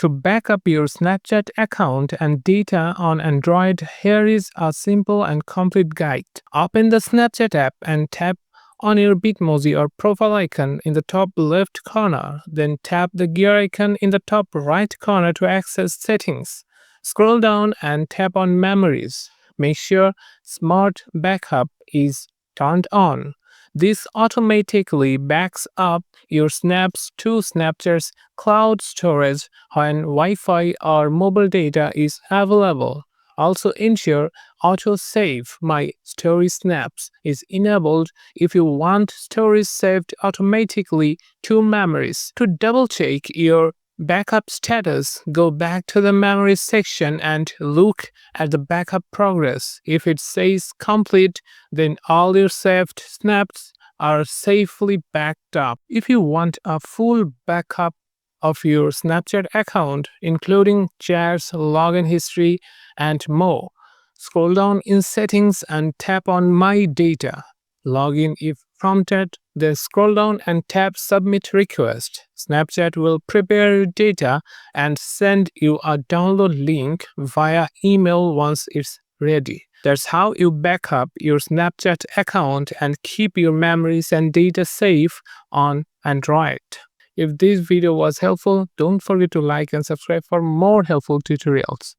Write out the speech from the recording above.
To back up your Snapchat account and data on Android, here is a simple and complete guide. Open the Snapchat app and tap on your Bitmoji or profile icon in the top left corner. Then tap the gear icon in the top right corner to access settings. Scroll down and tap on Memories. Make sure Smart Backup is turned on. This automatically backs up your snaps to Snapchat's cloud storage when Wi-Fi or mobile data is available. Also ensure Auto Save My Story Snaps is enabled if you want stories saved automatically to memories. To double check your backup status, go back to the Memories section and look at the backup progress. If it says complete, then all your saved snaps are safely backed up. If you want a full backup of your Snapchat account, including chats, login history, and more, scroll down in Settings and tap on My Data. Login if prompted, then scroll down and tap Submit Request. Snapchat will prepare your data and send you a download link via email once it's ready. That's how you back up your Snapchat account and keep your memories and data safe on Android. If this video was helpful, don't forget to like and subscribe for more helpful tutorials.